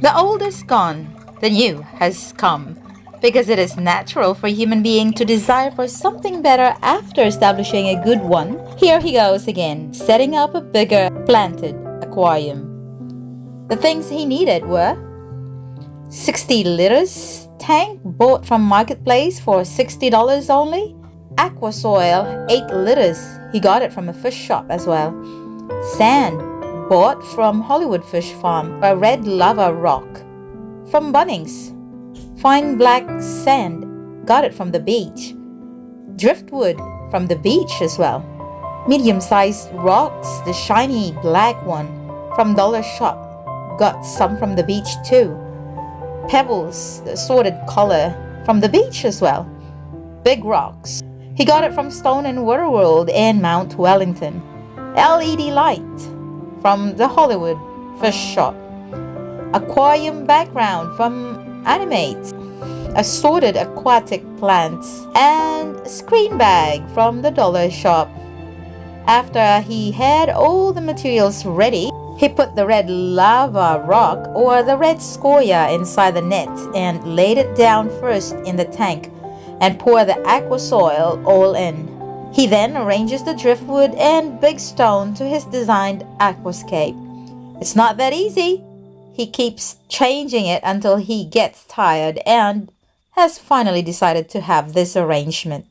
The old is gone, the new has come, because it is natural for a human being to desire for something better after establishing a good one. Here he goes again, setting up a bigger planted aquarium. The things he needed were 60 liters tank bought from marketplace for $60 only. Aqua soil 8 liters, he got it from a fish shop as well. Sand bought from Hollywood Fish Farm, a red lava rock from Bunnings. Fine black sand, got it from the beach. Driftwood from the beach as well. Medium-sized rocks, the shiny black one from Dollar Shop, got some from the beach too. Pebbles, the assorted color from the beach as well. Big rocks, he got it from Stone and Water World and Mount Wellington. LED light from the Hollywood Fish Shop. Aquarium background from Animate. Assorted aquatic plants and screen bag from the Dollar Shop. After he had all the materials ready, he put the red lava rock or the red scoria inside the net and laid it down first in the tank and pour the aqua soil all in. He then arranges the driftwood and big stone to his designed aquascape. It's not that easy. He keeps changing it until he gets tired and has finally decided to have this arrangement.